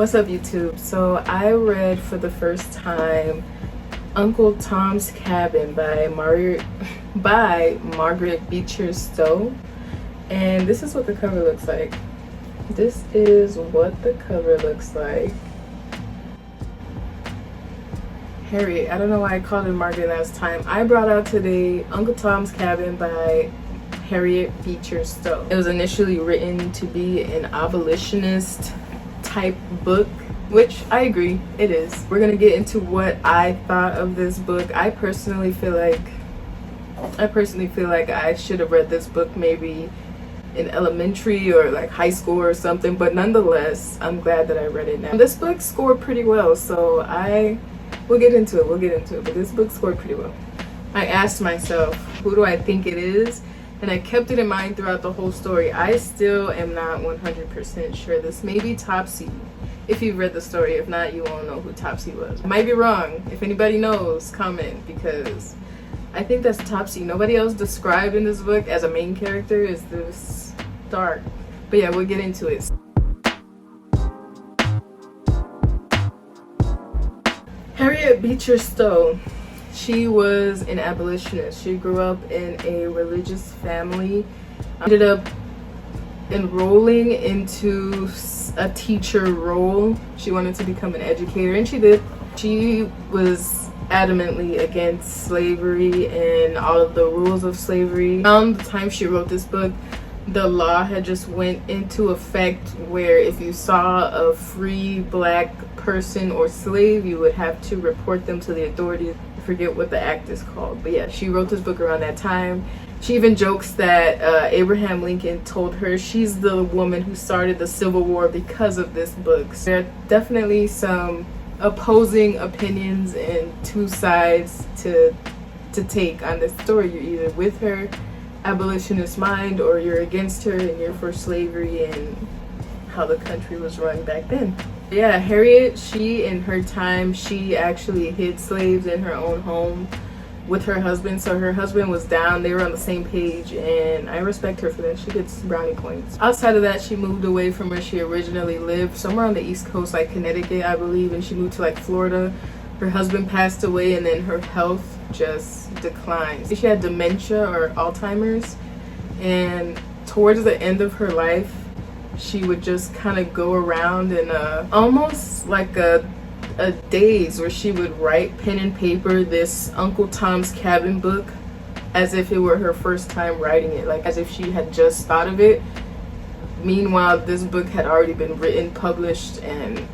What's up, YouTube? So I read for the first time Uncle Tom's Cabin by Margaret Beecher Stowe, and this is what the cover looks like. This is what the cover looks like. Harriet. I don't know why I called it Margaret last time. I brought out today Uncle Tom's Cabin by Harriet Beecher Stowe. It was initially written to be an abolitionist type book, which I agree it is. We're gonna get into what I thought of this book. I personally feel like I should have read this book maybe in elementary or like high school or something, but nonetheless I'm glad that I read it now. This book scored pretty well, so we'll get into it, but this book scored pretty well. I asked myself, who do I think it is? And I kept it in mind throughout the whole story. I still am not 100% sure. This may be Topsy. If you've read the story, if not, you won't know who Topsy was. I might be wrong. If anybody knows, comment, because I think that's Topsy. Nobody else described in this book as a main character is this dark. But yeah, we'll get into it. Harriet Beecher Stowe. She was an abolitionist. She grew up in a religious family, ended up enrolling into a teacher role. She wanted to become an educator, and she did. She was adamantly against slavery and all of the rules of slavery. Around the time she wrote this book, the law had just went into effect where if you saw a free black person or slave, you would have to report them to the authorities. I forget what the act is called, but yeah, she wrote this book around that time. She even jokes that Abraham Lincoln told her she's the woman who started the Civil War because of this book. So there are definitely some opposing opinions and two sides to take on this story. You're either with her abolitionist mind or you're against her and you're for slavery and how the country was run back then. Yeah, Harriet, she in her time, she actually hid slaves in her own home with her husband. So her husband was down, they were on the same page, and I respect her for that. She gets brownie points. Outside of that, she moved away from where she originally lived, somewhere on the East Coast, like Connecticut, I believe, and she moved to like Florida. Her husband passed away and then her health just declined. She had dementia or Alzheimer's, and towards the end of her life, she would just kind of go around in almost like a daze where she would write pen and paper this Uncle Tom's Cabin book as if it were her first time writing it, like as if she had just thought of it. Meanwhile, this book had already been written, published, and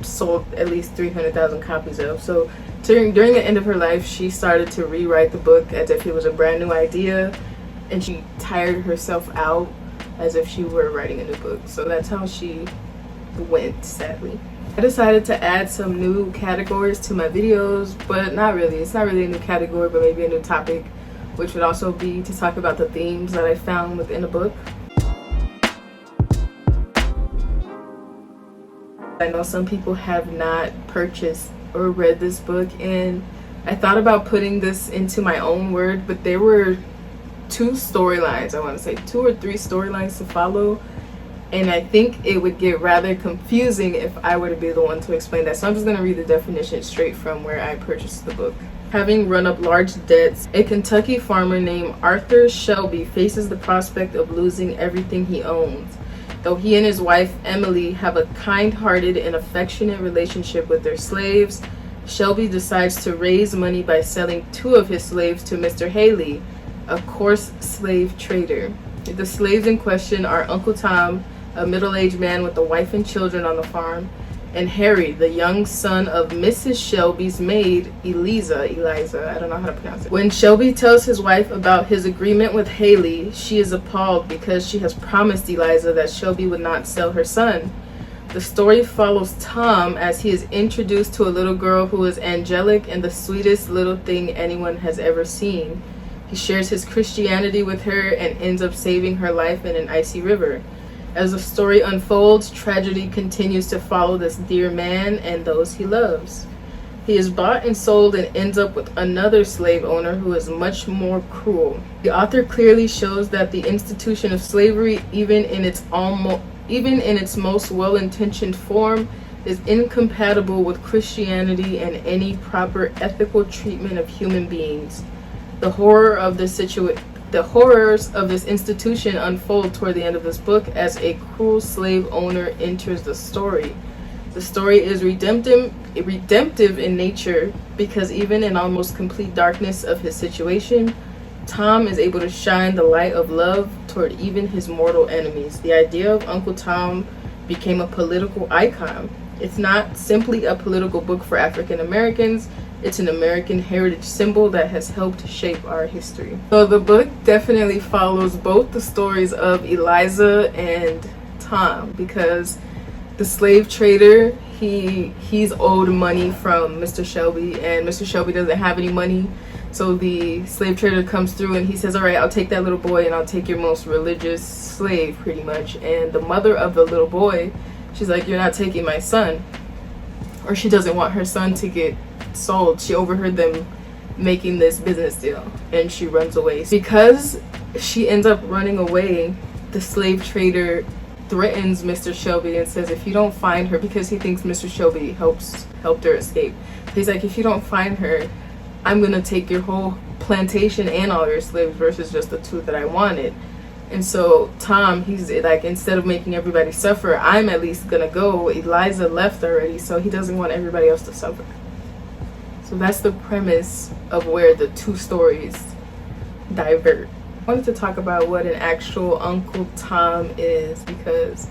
sold at least 300,000 copies of. So during the end of her life, she started to rewrite the book as if it was a brand new idea, and she tired herself out as if she were writing a new book. So that's how she went, sadly. I decided to add some new categories to my videos, but not really. It's not really a new category, but maybe a new topic, which would also be to talk about the themes that I found within the book. I know some people have not purchased or read this book, and I thought about putting this into my own word, but there were two storylines, I want to say 2 or 3 storylines to follow, and I think it would get rather confusing if I were to be the one to explain that. So I'm just going to read the definition straight from where I purchased the book. Having run up large debts, a Kentucky farmer named Arthur Shelby faces the prospect of losing everything he owns. Though he and his wife Emily have a kind-hearted and affectionate relationship with their slaves, Shelby decides to raise money by selling 2 of his slaves to Mr. Haley, a coarse slave trader. The slaves in question are Uncle Tom, a middle-aged man with a wife and children on the farm, and Harry, the young son of Mrs. Shelby's maid, Eliza, I don't know how to pronounce it. When Shelby tells his wife about his agreement with Haley, she is appalled because she has promised Eliza that Shelby would not sell her son. The story follows Tom as he is introduced to a little girl who is angelic and the sweetest little thing anyone has ever seen. He shares his Christianity with her and ends up saving her life in an icy river. As the story unfolds, tragedy continues to follow this dear man and those he loves. He is bought and sold and ends up with another slave owner who is much more cruel. The author clearly shows that the institution of slavery, even in its most well-intentioned form, is incompatible with Christianity and any proper ethical treatment of human beings. The horror of this the horrors of this institution unfold toward the end of this book as a cruel slave owner enters the story. The story is redemptive in nature because even in almost complete darkness of his situation, Tom is able to shine the light of love toward even his mortal enemies. The idea of Uncle Tom became a political icon. It's not simply a political book for African Americans. It's an American heritage symbol that has helped shape our history. So the book definitely follows both the stories of Eliza and Tom, because the slave trader, he's owed money from Mr. Shelby, and Mr. Shelby doesn't have any money. So the slave trader comes through and he says, all right, I'll take that little boy and I'll take your most religious slave, pretty much. And the mother of the little boy, she's like, you're not taking my son. Or she doesn't want her son to get sold. She overheard them making this business deal and she runs away. Because she ends up running away, the slave trader threatens Mr. Shelby and says, if you don't find her, because he thinks Mr. Shelby helped her escape. He's like, if you don't find her, I'm gonna take your whole plantation and all your slaves versus just the two that I wanted. And so Tom, he's like, instead of making everybody suffer, I'm at least gonna go. Eliza left already, so he doesn't want everybody else to suffer. So that's the premise of where the two stories divert. I wanted to talk about what an actual Uncle Tom is, because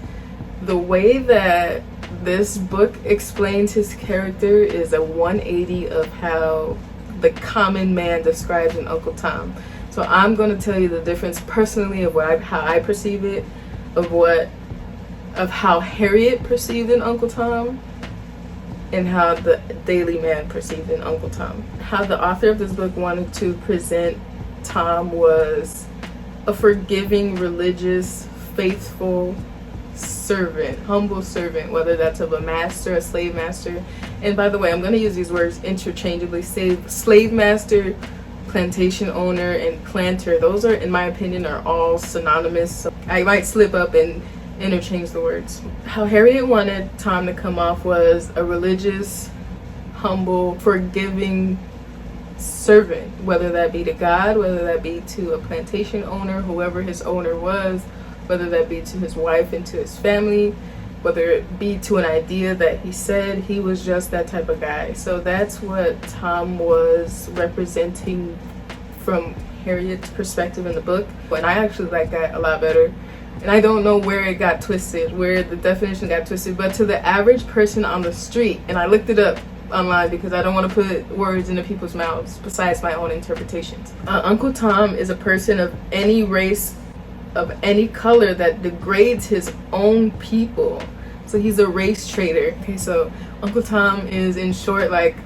the way that this book explains his character is a 180 of how the common man describes an Uncle Tom. So I'm going to tell you the difference personally of how I perceive it, of how Harriet perceived an Uncle Tom, and how the Daily Man perceived an Uncle Tom. How the author of this book wanted to present Tom was a forgiving, religious, faithful servant, humble servant, whether that's of a master, a slave master. And by the way, I'm going to use these words interchangeably. Slave master, plantation owner, and planter, those are, in my opinion, are all synonymous. So I might slip up and interchange the words. How Harriet wanted Tom to come off was a religious, humble, forgiving servant, whether that be to God, whether that be to a plantation owner, whoever his owner was, whether that be to his wife and to his family, whether it be to an idea that he said. He was just that type of guy. So that's what Tom was representing from Harriet's perspective in the book. And I actually like that a lot better. And I don't know where it got twisted, where the definition got twisted, but to the average person on the street, and I looked it up online because I don't want to put words into people's mouths besides my own interpretations. Uncle Tom is a person of any race, of any color, that degrades his own people. So he's a race traitor. Okay, so Uncle Tom is, in short, like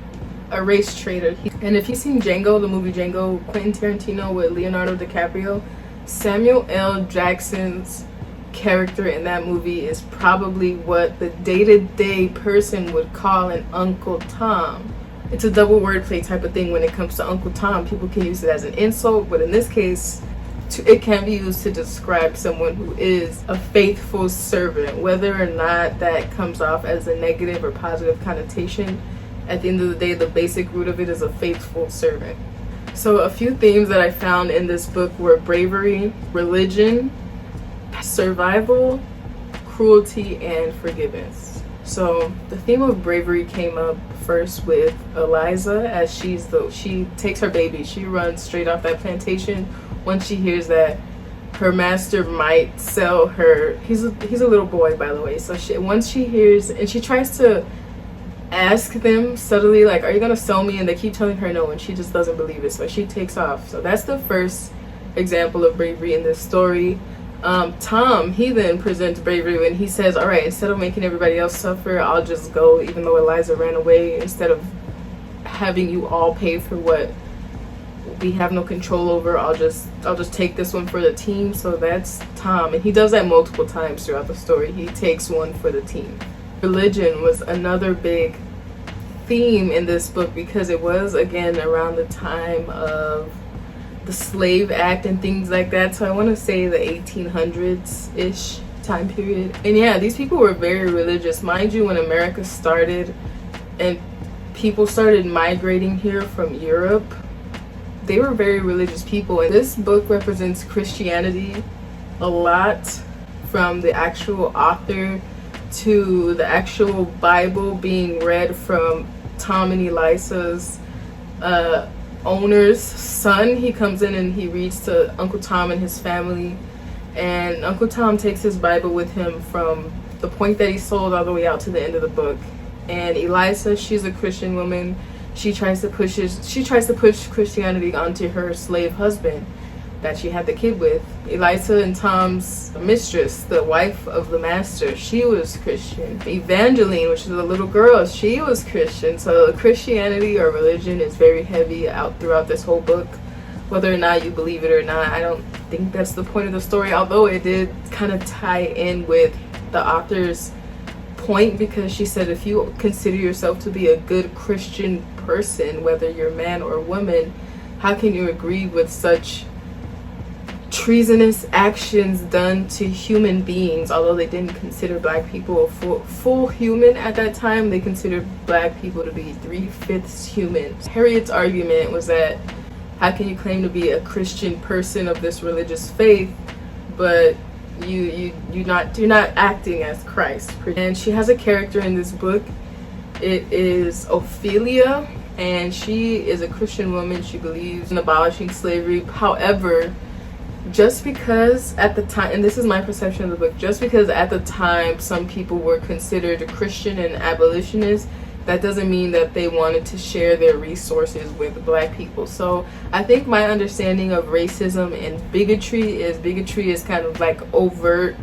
a race traitor. And if you've seen Django, the movie Django, Quentin Tarantino with Leonardo DiCaprio, Samuel L. Jackson's character in that movie is probably what the day-to-day person would call an Uncle Tom. It's a double wordplay type of thing when it comes to Uncle Tom. People can use it as an insult, but in this case, it can be used to describe someone who is a faithful servant. Whether or not that comes off as a negative or positive connotation, at the end of the day, the basic root of it is a faithful servant. So a few themes that I found in this book were bravery, religion, survival, cruelty, and forgiveness. So the theme of bravery came up first with Eliza, as she takes her baby. She runs straight off that plantation once she hears that her master might sell her. He's a little boy, by the way. So once she hears, and she tries to ask them subtly, like, are you gonna sell me? And they keep telling her no, and she just doesn't believe it, so she takes off. So that's the first example of bravery in this story. Tom, he then presents bravery when he says, all right, instead of making everybody else suffer, I'll just go, even though Eliza ran away, instead of having you all pay for what we have no control over, I'll just take this one for the team. So that's Tom, and he does that multiple times throughout the story. He takes one for the team. Religion was another big theme in this book, because it was, again, around the time of the Slave Act and things like that. So I want to say the 1800s-ish. time period. And yeah, these people were very religious. Mind you, when America started and people started migrating here from Europe, they were very religious people. And this book represents Christianity a lot, from the actual author to the actual Bible being read from Tom and Eliza's owner's son. He comes in and he reads to Uncle Tom and his family, and Uncle Tom takes his Bible with him from the point that he sold all the way out to the end of the book. And Eliza, she's a Christian woman. She tries to push Christianity onto her slave husband that she had the kid with. Eliza and Tom's mistress, the wife of the master, she was Christian. Evangeline, which is a little girl, she was Christian. So Christianity or religion is very heavy out throughout this whole book. Whether or not you believe it or not, I don't think that's the point of the story, although it did kind of tie in with the author's point, because she said if you consider yourself to be a good Christian person, whether you're man or woman, how can you agree with such treasonous actions done to human beings? Although they didn't consider black people a full human at that time, they considered black people to be 3/5 human. Harriet's argument was that how can you claim to be a Christian person of this religious faith, but you're not acting as Christ? And she has a character in this book. It is Ophelia, and she is a Christian woman. She believes in abolishing slavery. However, just because at the time, and this is my perception of the book, just because at the time some people were considered Christian and abolitionists, that doesn't mean that they wanted to share their resources with black people. So I think my understanding of racism and bigotry is kind of like overt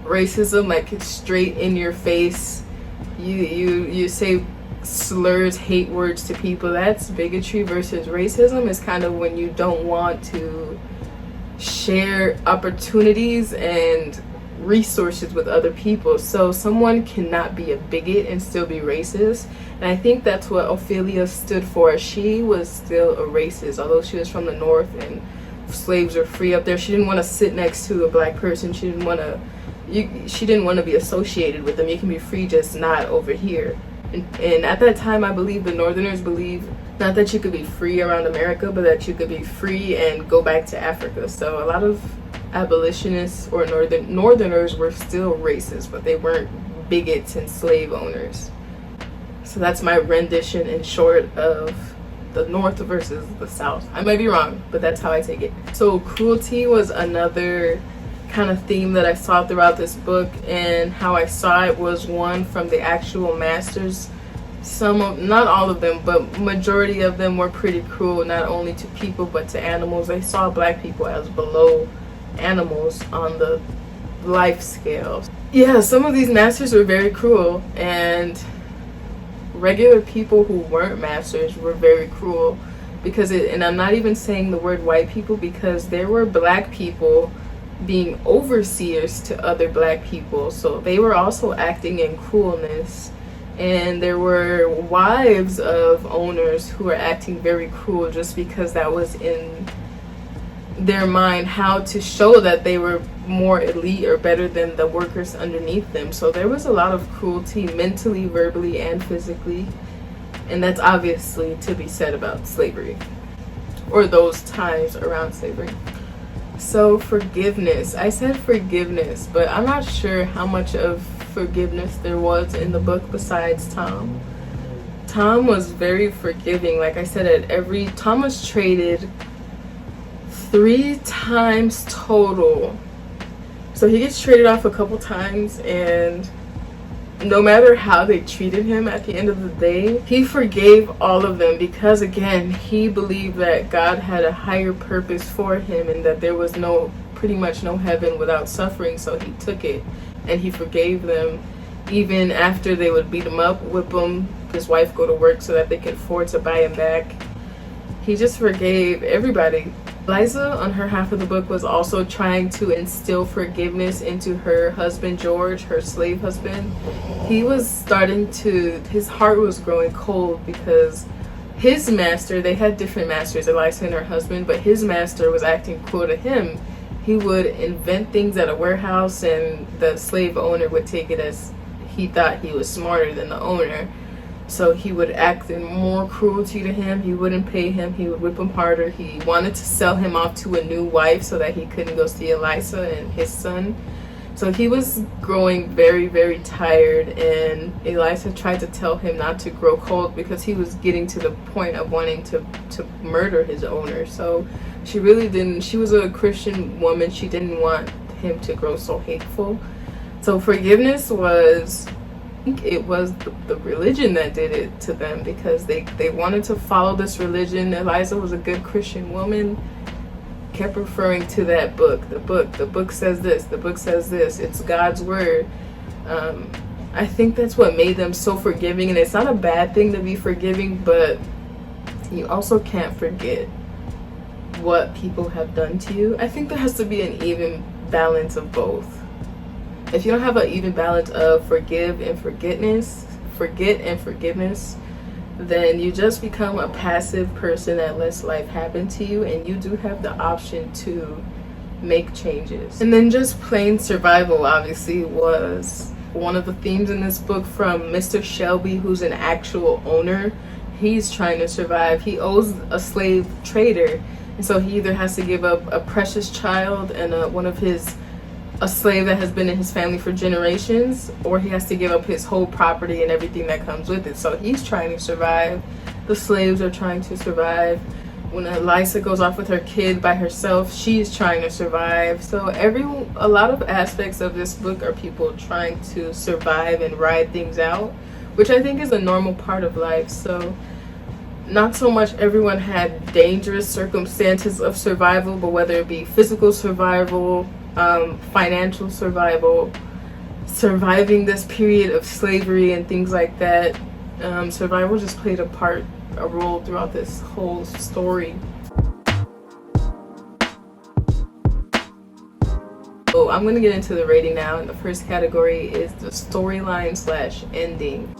racism, like it's straight in your face. You say slurs, hate words to people. That's bigotry. Versus racism is kind of when you don't want to share opportunities and resources with other people. So someone cannot be a bigot and still be racist, and I think that's what Ophelia stood for. She was still a racist, although she was from the north and slaves were free up there. She didn't want to sit next to a black person. She didn't want to be associated with them. You can be free, just not over here. And at that time, I believe the northerners believed not that you could be free around America, but that you could be free and go back to Africa. So a lot of abolitionists or northerners were still racist, but they weren't bigots and slave owners. So that's my rendition in short of the north versus the south. I might be wrong, but that's how I take it. So cruelty was another kind of theme that I saw throughout this book, and how I saw it was one from the actual masters. Not all of them, but majority of them were pretty cruel, not only to people but to animals. They saw black people as below animals on the life scale. Yeah, some of these masters were very cruel, and regular people who weren't masters were very cruel, because and I'm not even saying the word white people, because there were black people being overseers to other black people, so they were also acting in cruelness. And there were wives of owners who were acting very cruel just because that was in their mind, how to show that they were more elite or better than the workers underneath them. So there was a lot of cruelty, mentally, verbally, and physically. And that's obviously to be said about slavery, or those times around slavery. So forgiveness. I said forgiveness, but I'm not sure how much of forgiveness there was in the book besides Tom. Tom was very forgiving. Like I said, Tom was traded 3 times total. So he gets traded off a couple times, and no matter how they treated him, at the end of the day, he forgave all of them, because again, he believed that God had a higher purpose for him, and that there was pretty much no heaven without suffering. So he took it and he forgave them, even after they would beat him up, whip him, his wife go to work so that they could afford to buy him back. He just forgave everybody. Eliza, on her half of the book, was also trying to instill forgiveness into her husband, George, her slave husband. His heart was growing cold, because his master, they had different masters, Eliza and her husband, but his master was acting cruel to him. He would invent things at a warehouse, and the slave owner would take it as he thought he was smarter than the owner. So he would act in more cruelty to him. He wouldn't pay him. He would whip him harder. He wanted to sell him off to a new wife so that he couldn't go see Eliza and his son. So he was growing very, very tired, and Eliza tried to tell him not to grow cold because he was getting to the point of wanting to murder his owner. So she really didn't, she was a Christian woman. She didn't want him to grow so hateful. So forgiveness was, I think it was the religion that did it to them, because they wanted to follow this religion. Eliza was a good Christian woman, kept referring to that book. The book says this, the book says this, it's God's word. I think that's what made them so forgiving, and it's not a bad thing to be forgiving, but you also can't forget what people have done to you. I think there has to be an even balance of both. If you don't have an even balance of forget and forgiveness, then you just become a passive person that lets life happen to you, and you do have the option to make changes. And then just plain survival obviously was one of the themes in this book, from Mr. Shelby, who's an actual owner. He's trying to survive. He owes a slave trader, and so he either has to give up a precious child and a slave that has been in his family for generations, or he has to give up his whole property and everything that comes with it. So he's trying to survive. The slaves are trying to survive. When Eliza goes off with her kid by herself, she's trying to survive. So a lot of aspects of this book are people trying to survive and ride things out, which I think is a normal part of life. So not so much everyone had dangerous circumstances of survival, but whether it be physical survival, financial survival, surviving this period of slavery and things like that, survival just played a role throughout this whole story. So I'm going to get into the rating now, and the first category is the storyline/ending.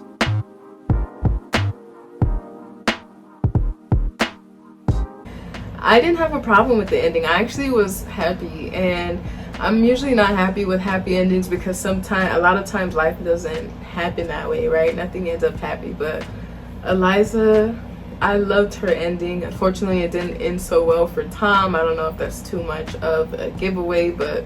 I didn't have a problem with the ending. I actually was happy, and I'm usually not happy with happy endings because a lot of times life doesn't happen that way, right? Nothing ends up happy. But Eliza, I loved her ending. Unfortunately, it didn't end so well for Tom. I don't know if that's too much of a giveaway, but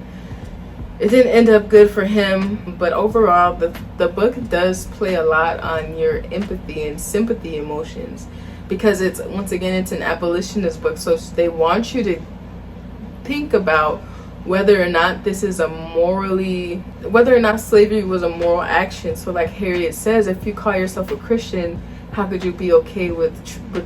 it didn't end up good for him. But overall, the book does play a lot on your empathy and sympathy emotions, because it's an abolitionist book, so they want you to think about whether or not whether or not slavery was a moral action. So like Harriet says, if you call yourself a Christian, how could you be okay with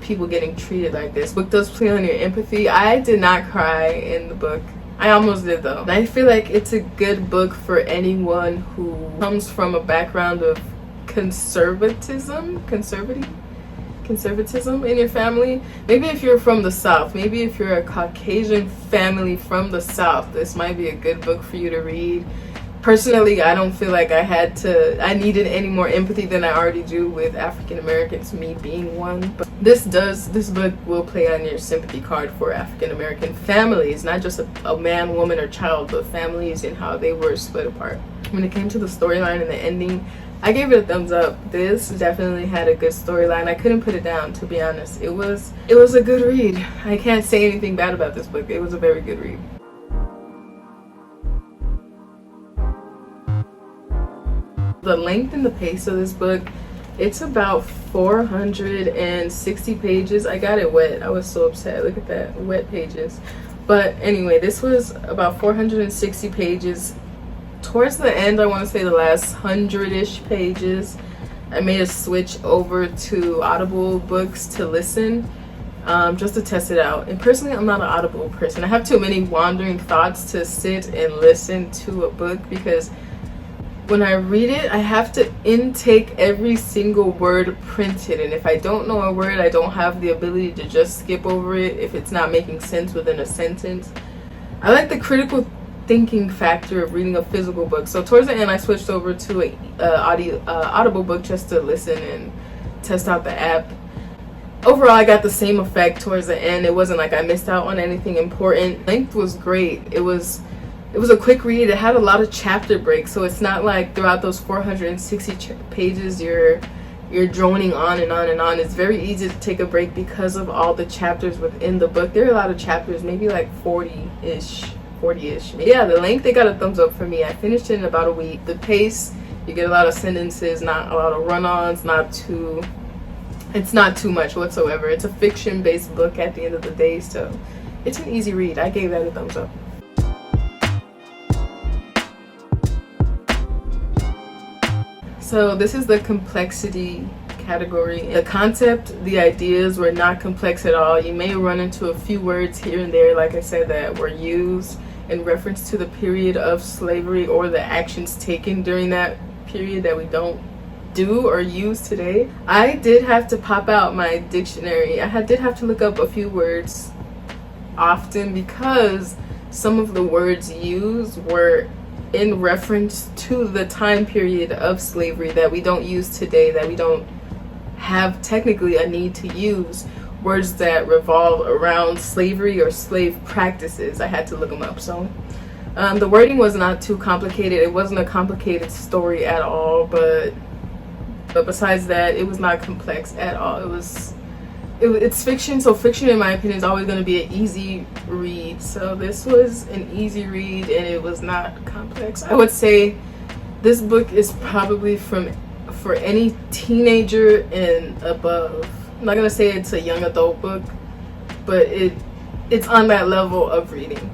people getting treated like this? Book does play on your empathy. I did not cry in the book. I almost did though. And I feel like it's a good book for anyone who comes from a background of conservatism in your family. Maybe if you're from the South, maybe if you're a Caucasian family from the South, this might be a good book for you to read. Personally, I don't feel like I needed any more empathy than I already do with African Americans, me being one. But this book will play on your sympathy card for African American families, not just a man, woman, or child, but families and how they were split apart. When it came to the storyline and the ending, I gave it a thumbs up. This definitely had a good storyline. I couldn't put it down, to be honest. It was a good read. I can't say anything bad about this book. It was a very good read. The length and the pace of this book, it's about 460 pages. I got it wet. I was so upset. Look at that, wet pages. But anyway, this was about 460 pages. Towards the end, I want to say the last 100-ish pages, I made a switch over to Audible books to listen, just to test it out. And personally, I'm not an Audible person. I have too many wandering thoughts to sit and listen to a book, because when I read it, I have to intake every single word printed. And if I don't know a word, I don't have the ability to just skip over it if it's not making sense within a sentence. I like the critical thinking factor of reading a physical book. So towards the end, I switched over to a Audible book just to listen and test out the app. overall I got the same effect towards the end. It wasn't like I missed out on anything important. Length was great. It was a quick read. It had a lot of chapter breaks, so it's not like throughout those 460 pages you're droning on and on and on. It's very easy to take a break because of all the chapters within the book. There are a lot of chapters, maybe like 40-ish. Yeah, the length, they got a thumbs up for me. I finished it in about a week. The pace, you get a lot of sentences, not a lot of run-ons, it's not too much whatsoever. It's a fiction-based book at the end of the day, so it's an easy read. I gave that a thumbs up. So this is the complexity category. The concept, the ideas were not complex at all. You may run into a few words here and there, like I said, that were used in reference to the period of slavery or the actions taken during that period that we don't do or use today. I did have to pop out my dictionary. I did have to look up a few words often because some of the words used were in reference to the time period of slavery that we don't use today, that we don't have technically a need to use. Words that revolve around slavery or slave practices. I had to look them up. So the wording was not too complicated. It wasn't a complicated story at all, but besides that, it was not complex at all. It's fiction, so fiction in my opinion is always going to be an easy read. So this was an easy read and it was not complex. I would say this book is probably for any teenager and above. I'm not going to say it's a young adult book, but it's on that level of reading.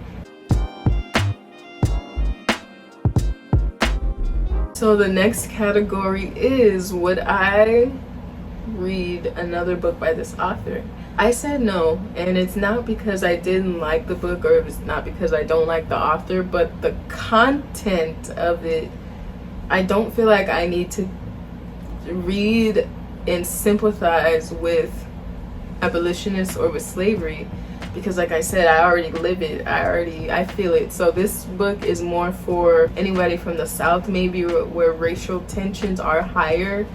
So the next category is, would I read another book by this author? I said no, and it's not because I didn't like the book or it's not because I don't like the author, but the content of it, I don't feel like I need to read and sympathize with abolitionists or with slavery, because like I said, I already live it. I feel it. So this book is more for anybody from the South, maybe, where racial tensions are higher.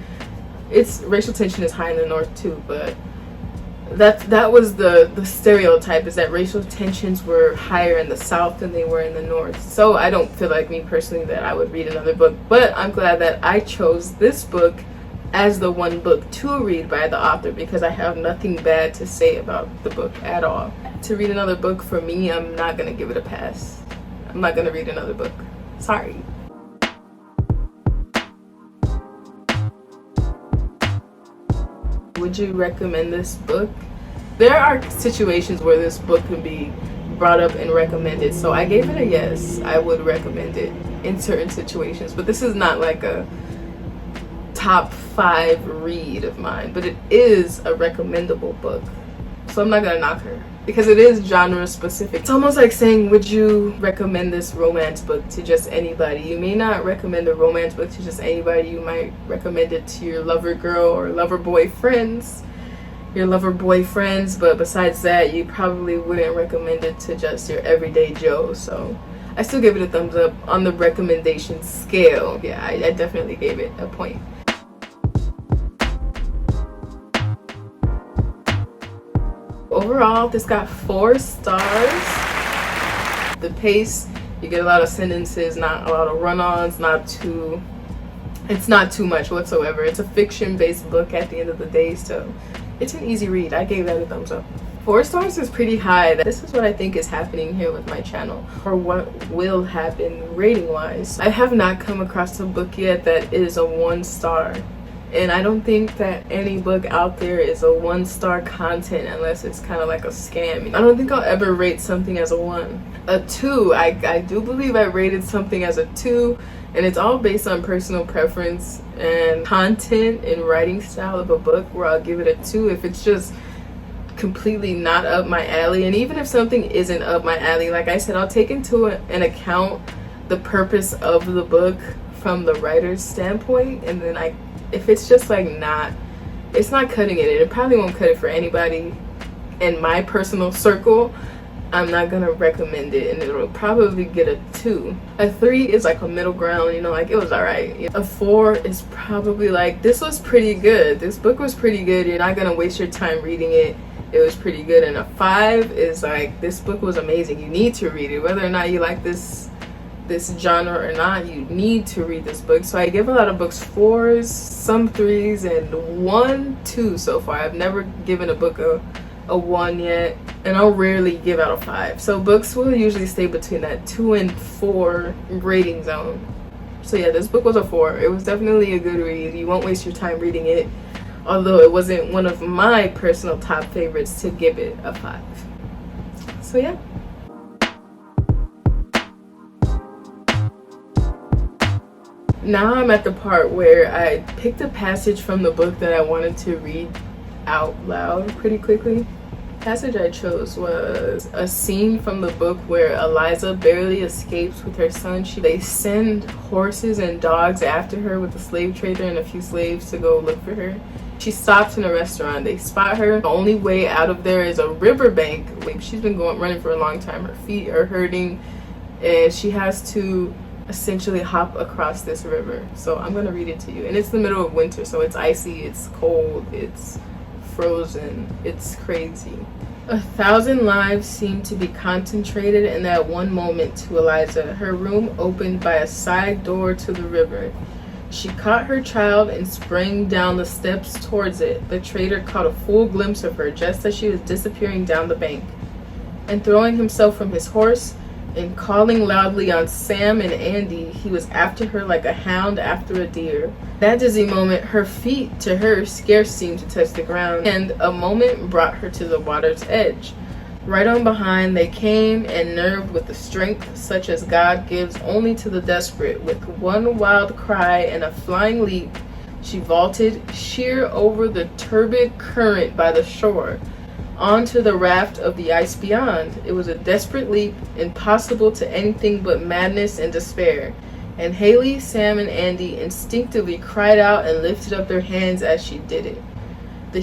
Racial tension is high in the North too, but that was the stereotype, is that racial tensions were higher in the South than they were in the North. So I don't feel like, me personally, that I would read another book, but I'm glad that I chose this book as the one book to read by the author, because I have nothing bad to say about the book at all. To read another book, for me, I'm not going to give it a pass. I'm not going to read another book. Sorry. Would you recommend this book? There are situations where this book can be brought up and recommended, so I gave it a yes. I would recommend it in certain situations, but this is not like a top 5 read of mine, but it is a recommendable book, so I'm not gonna knock her because it is genre specific. It's almost like saying, would you recommend this romance book to just anybody? You may not recommend a romance book to just anybody. You might recommend it to your lover girl or lover boy friends, but besides that, you probably wouldn't recommend it to just your everyday Joe. So I still give it a thumbs up on the recommendation scale. Yeah, I definitely gave it a point. Overall, this got 4 stars. The pace, you get a lot of sentences, not a lot of run-ons, it's not too much whatsoever. It's a fiction-based book at the end of the day, so it's an easy read. I gave that a thumbs up. 4 stars is pretty high. This is what I think is happening here with my channel, or what will happen rating-wise. I have not come across a book yet that is a 1 star. And I don't think that any book out there is a 1-star content unless it's kind of like a scam. I don't think I'll ever rate something as a 1. A 2, I do believe I rated something as a 2, and it's all based on personal preference and content and writing style of a book, where I'll give it a 2 if it's just completely not up my alley. And even if something isn't up my alley, like I said, I'll take into an account the purpose of the book from the writer's standpoint, and then if it's just like it's not cutting it, and it probably won't cut it for anybody in my personal circle, I'm not gonna recommend it, and it'll probably get a 2. A 3 is like a middle ground, you know, like it was alright. A 4 is probably like, this was pretty good. This book was pretty good. You're not gonna waste your time reading it. It was pretty good. And a 5 is like, this book was amazing. You need to read it. Whether or not you like this genre or not, you need to read this book. So I give a lot of books 4s, some 3s, and 1 2 so far. I've never given a book a 1 yet, and I'll rarely give out a 5. So books will usually stay between that 2 and 4 grading zone. So yeah, this book was a 4. It was definitely a good read. You won't waste your time reading it, although it wasn't one of my personal top favorites to give it a 5. So yeah. Now I'm at the part where I picked a passage from the book that I wanted to read out loud pretty quickly. The passage I chose was a scene from the book where Eliza barely escapes with her son. They send horses and dogs after her with a slave trader and a few slaves to go look for her. She stops in a restaurant. They spot her. The only way out of there is a riverbank. She's been running for a long time. Her feet are hurting, and she has to essentially hop across this river. So I'm gonna read it to you. And it's the middle of winter, so it's icy, it's cold, it's frozen, it's crazy. 1,000 lives seemed to be concentrated in that one moment to Eliza. Her room opened by a side door to the river. She caught her child and sprang down the steps towards it. The trader caught a full glimpse of her just as she was disappearing down the bank. And throwing himself from his horse and calling loudly on Sam and Andy, he was after her like a hound after a deer. That dizzy moment, her feet, to her, scarce seemed to touch the ground, and a moment brought her to the water's edge. Right on behind they came, and nerved with the strength such as God gives only to the desperate, with one wild cry and a flying leap, she vaulted sheer over the turbid current by the shore, onto the raft of the ice beyond. It was a desperate leap, impossible to anything but madness and despair. And Haley, Sam, and Andy instinctively cried out and lifted up their hands as she did it. The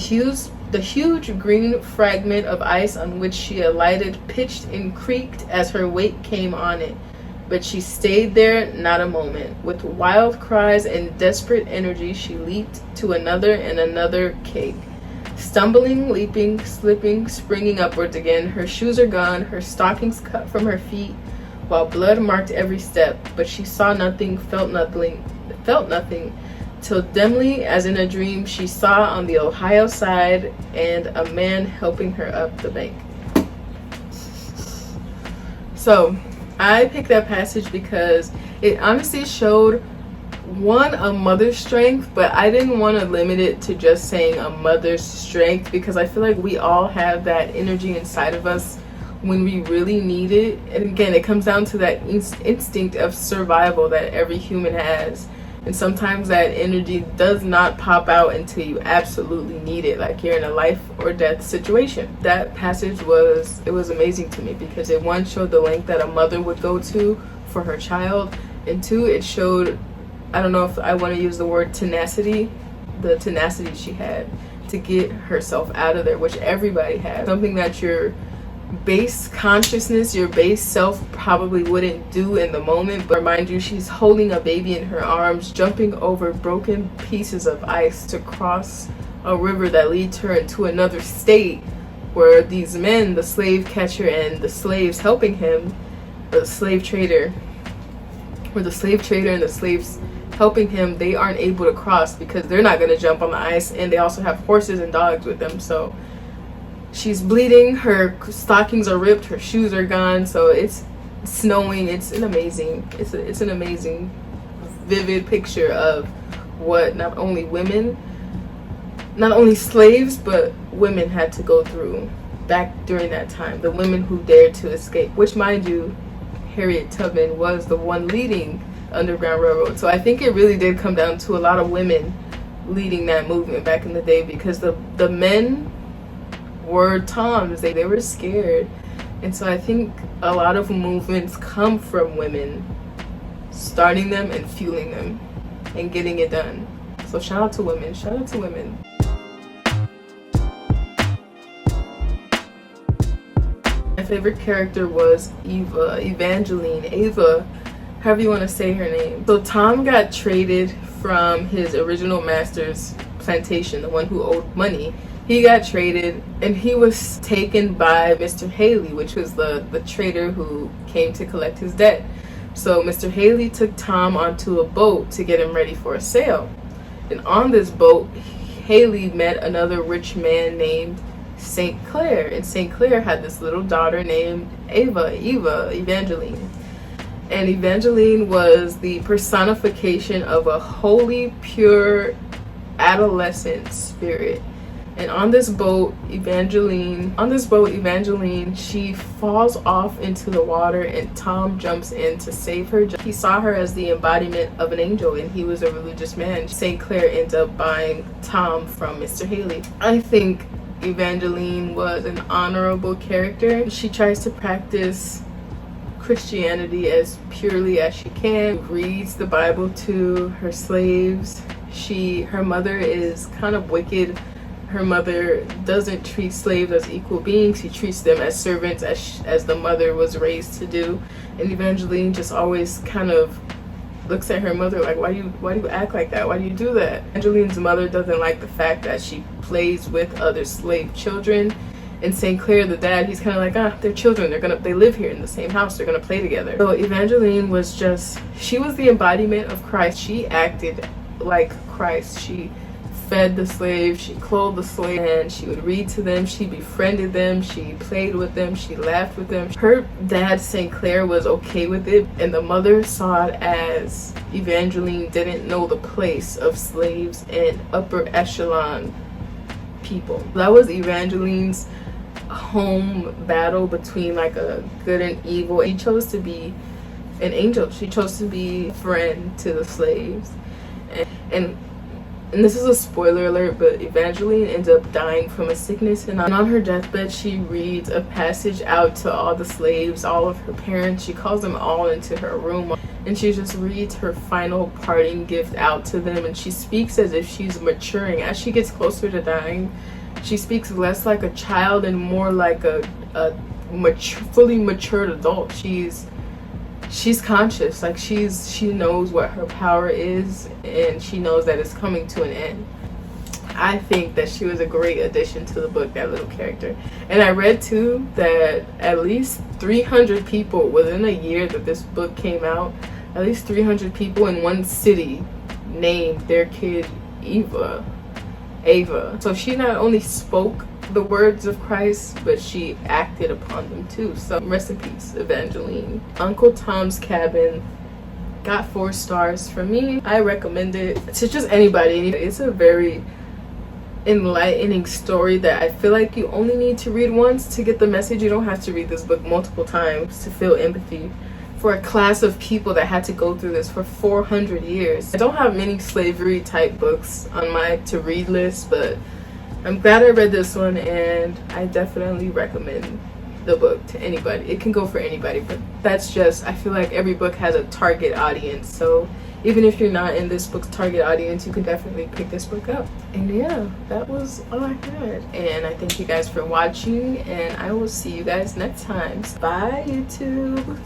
huge green fragment of ice on which she alighted pitched and creaked as her weight came on it. But she stayed there not a moment. With wild cries and desperate energy, she leaped to another and another cake. Stumbling, leaping, slipping, springing upwards again. Her shoes are gone, her stockings cut from her feet, while blood marked every step. But she saw nothing, felt nothing, till dimly, as in a dream, she saw on the Ohio side and a man helping her up the bank. So, I picked that passage because it honestly showed a mother's strength, but I didn't want to limit it to just saying a mother's strength, because I feel like we all have that energy inside of us when we really need it. And again, it comes down to that instinct of survival that every human has, and sometimes that energy does not pop out until you absolutely need it, like you're in a life or death situation. That passage was amazing to me because it, one, showed the length that a mother would go to for her child, and two, it showed, I don't know if I want to use the word tenacity, the tenacity she had to get herself out of there, which everybody has. Something that your base consciousness, your base self probably wouldn't do in the moment. But mind you, she's holding a baby in her arms, jumping over broken pieces of ice to cross a river that leads her into another state where these men, the slave catcher and the slaves helping him, the slave trader, and the slaves helping him, they aren't able to cross because they're not going to jump on the ice, and they also have horses and dogs with them. So she's bleeding, her stockings are ripped, her shoes are gone, so it's snowing. It's an amazing vivid picture of what not only slaves, but women had to go through back during that time. The women who dared to escape, which, mind you, Harriet Tubman was the one leading Underground Railroad. So I think it really did come down to a lot of women leading that movement back in the day, because the men were toms. They were scared. And so I think a lot of movements come from women starting them and fueling them and getting it done. So shout out to women. I favorite character was Ava, however you want to say her name. So Tom got traded from his original master's plantation, the one who owed money. He got traded and he was taken by Mr. Haley, which was the trader who came to collect his debt. So Mr. Haley took Tom onto a boat to get him ready for a sail. And on this boat, Haley met another rich man named St. Clair. And St. Clair had this little daughter named Evangeline. And Evangeline was the personification of a holy, pure adolescent spirit. And on this boat, Evangeline, she falls off into the water and Tom jumps in to save her. He saw her as the embodiment of an angel and he was a religious man. St. Clair ends up buying Tom from Mr. Haley. I think Evangeline was an honorable character. She tries to practice Christianity as purely as she can, reads the Bible to her slaves. Her mother is kind of wicked. Her mother doesn't treat slaves as equal beings. She treats them as servants, as the mother was raised to do. And Evangeline just always kind of looks at her mother like, why do you act like that? Why do you do that? Evangeline's mother doesn't like the fact that she plays with other slave children. And St. Clair, the dad, he's kind of like, they're children. They live here in the same house. They're gonna play together. So Evangeline she was the embodiment of Christ. She acted like Christ. She fed the slaves, she clothed the slaves, and she would read to them, she befriended them, she played with them, she laughed with them. Her dad, St. Clair, was okay with it, and the mother saw it as Evangeline didn't know the place of slaves and upper echelon people. That was Evangeline's home battle between like a good and evil. She chose to be an angel. She chose to be a friend to the slaves. And this is a spoiler alert, but Evangeline ends up dying from a sickness, and on her deathbed she reads a passage out to all the slaves, all of her parents. She calls them all into her room and she just reads her final parting gift out to them, and she speaks as if she's maturing. As she gets closer to dying, she speaks less like a child and more like a fully matured adult. She's conscious, like she knows what her power is and she knows that it's coming to an end. I think that she was a great addition to the book, that little character. And I read too that at least 300 people within a year that this book came out, at least 300 people in one city named their kid Ava. So she not only spoke the words of Christ, but she acted upon them too. So rest in peace, Evangeline. Uncle Tom's Cabin got 4 stars from me. I recommend it to just anybody. It's a very enlightening story that I feel like you only need to read once to get the message. You don't have to read this book multiple times to feel empathy for a class of people that had to go through this for 400 years. I don't have many slavery type books on my to read list, but I'm glad I read this one, and I definitely recommend the book to anybody. It can go for anybody, but that's just, I feel like every book has a target audience. So even if you're not in this book's target audience, you can definitely pick this book up. And yeah, that was all I had. And I thank you guys for watching, and I will see you guys next time. Bye, YouTube.